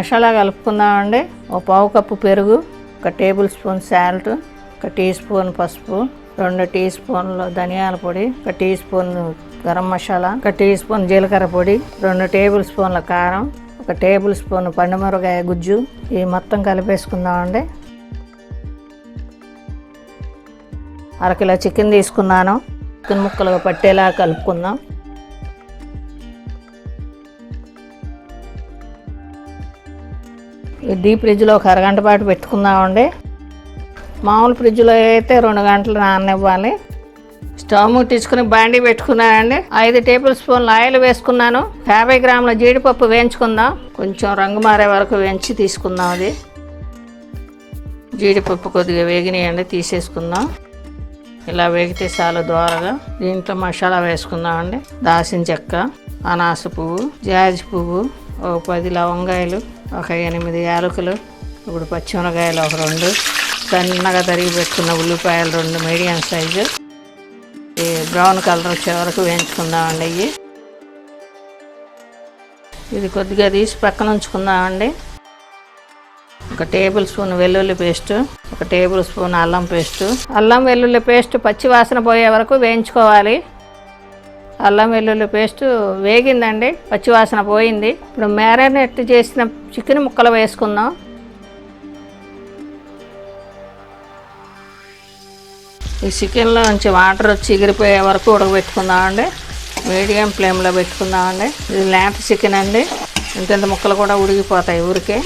మసాలా కలుపుకుందామండి. ఒక పావు కప్పు పెరుగు, 1 tablespoon salt, 1 teaspoon పసుపు, 2 టీ స్పూన్లు ధనియాల పొడి, 1 teaspoon garam masala, 1 teaspoon జీలకర్ర పొడి, 2 టేబుల్ స్పూన్ల కారం, 1 టేబుల్ స్పూన్ పండుమిరపకాయ గుజ్జు. ఇవి మొత్తం కలిపేసుకుందామండి. 1/2 కిలో చికెన్ తీసుకున్నాను. చికెన్ ముక్కలుగా పట్టేలా కలుపుకుందాం. డీప్ ఫ్రిడ్జ్లో ఒక అరగంట పాటు పెట్టుకుందామండి. మామూలు ఫ్రిడ్జ్లో అయితే 2 గంటలు నాననివ్వాలి. స్టవ్ ముట్టించుకుని బాండీ పెట్టుకున్నానండి. 5 టేబుల్ స్పూన్ల ఆయిల్ వేసుకున్నాను. 50 గ్రాముల జీడిపప్పు వేయించుకుందాం. కొంచెం రంగు మారే వరకు వేయించి తీసుకుందాం. అది జీడిపప్పు కొద్దిగా వేగినాయండి, తీసేసుకుందాం. ఇలా వేగితే చాలు దోరగా. దీంట్లో మసాలా వేసుకుందామండి. దాల్చిన చెక్క, అనాస పువ్వు, జాజి పువ్వు, ఒక 10 లవంగాయలు, ఒక 8 యాలకులు, ఇప్పుడు పచ్చిమిరకాయలు ఒక 2, సన్నగా తరిగి పెట్టుకున్న ఉల్లిపాయలు 2 మీడియం సైజు. ఈ బ్రౌన్ కలర్ వచ్చే వరకు వేయించుకుందామండి. ఇది కొద్దిగా తీసి పక్కన ఉంచుకుందామండి. 1 టేబుల్ స్పూన్ వెల్లుల్లి పేస్టు, 1 టేబుల్ స్పూన్ అల్లం పేస్టు. అల్లం వెల్లుల్లి పేస్ట్ పచ్చి వాసన పోయే వరకు వేయించుకోవాలి. అల్లం వెల్లుల్లి పేస్ట్ వేగిందండి, పచ్చి వాసన పోయింది. ఇప్పుడు మ్యారినేట్ చేసిన చికెన్ ముక్కలు వేసుకుందాం. ఈ చికెన్లో నుంచి వాటర్ వచ్చి ఎగిరిపోయే వరకు ఉడకబెట్టుకుందామండి. మీడియం ఫ్లేమ్లో పెట్టుకుందామండి. ఇది లేత చికెన్ అండి, ఇంత ముక్కలు కూడా ఉడికిపోతాయి ఊరికే.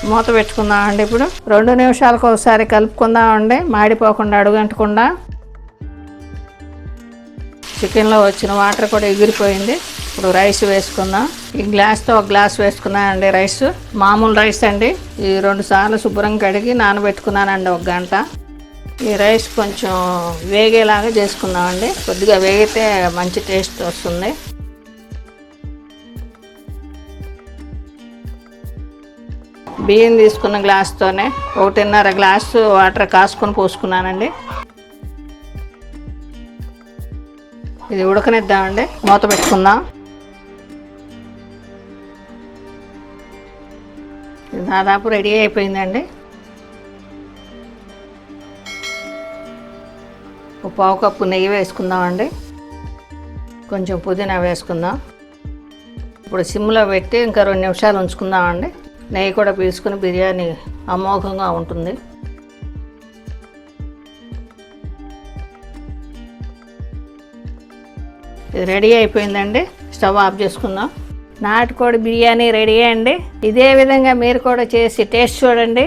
మూత పెట్టుకుందామండి. ఇప్పుడు 2 నిమిషాలకు ఒకసారి కలుపుకుందామండి, మాడిపోకుండా అడుగంటకుండా. చికెన్లో వచ్చిన వాటర్ కూడా ఎగిరిపోయింది. ఇప్పుడు రైస్ వేసుకుందాం. ఈ గ్లాస్తో 1 గ్లాస్ వేసుకున్నానండి రైస్. మామూలు రైస్ అండి. ఈ 2 సార్లు శుభ్రంగా కడిగి నానబెట్టుకున్నానండి 1 గంట. ఈ రైస్ కొంచెం వేగేలాగా చేసుకుందామండి. కొద్దిగా వేగితే మంచి టేస్ట్ వస్తుంది. బియ్యం తీసుకున్న గ్లాస్తోనే 1.5 గ్లాసు వాటర్ కాసుకొని పోసుకున్నానండి. ఇది ఉడకనిద్దామండి. మూత పెట్టుకుందాం. ఇది దాదాపు రెడీ అయిపోయిందండి. ఒక పావు కప్పు నెయ్యి వేసుకుందామండి. కొంచెం పుదీనా వేసుకుందాం. ఇప్పుడు సిమ్లో పెట్టి ఇంకా 2 నిమిషాలు ఉంచుకుందామండి. నెయ్యి కూడా పీల్చుకుని బిర్యానీ అమోఘంగా ఉంటుంది. ఇది రెడీ అయిపోయిందండి. స్టవ్ ఆఫ్ చేసుకుందాం. నాటుకోడి బిర్యానీ రెడీ అండి. ఇదే విధంగా మీరు కూడా చేసి టేస్ట్ చూడండి.